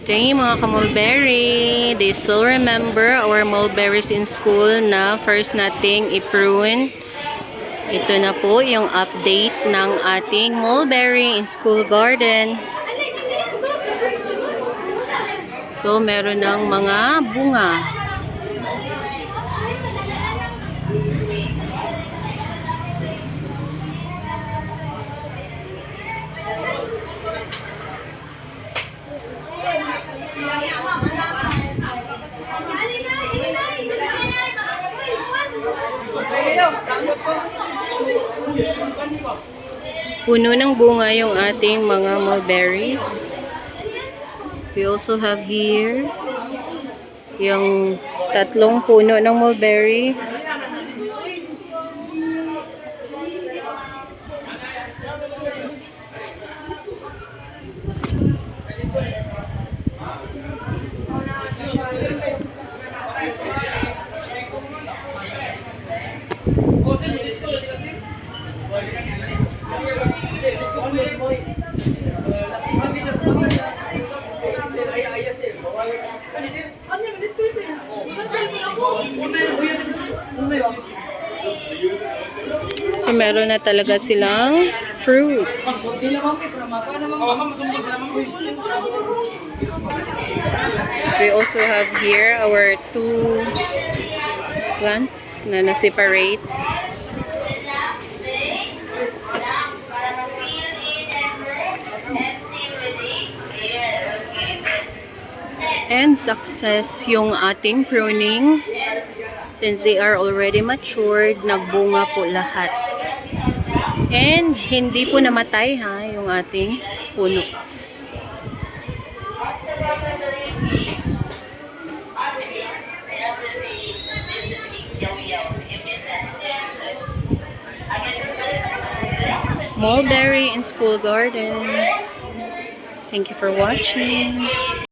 day mga ka-mulberry. Do you still remember our mulberries in school na first nating i-prune? Ito na po yung update ng ating mulberry in school garden. So, meron ng mga bunga. Puno ng bunga yung ating mga mulberries. We also have here yung tatlong puno ng mulberry. So, meron na talaga silang fruits. We also have here our two plants na na-separate. And success yung ating pruning. Since they are already matured, nagbunga po lahat. And hindi po namatay ha, yung ating puno. Mulberry in school garden. Thank you for watching.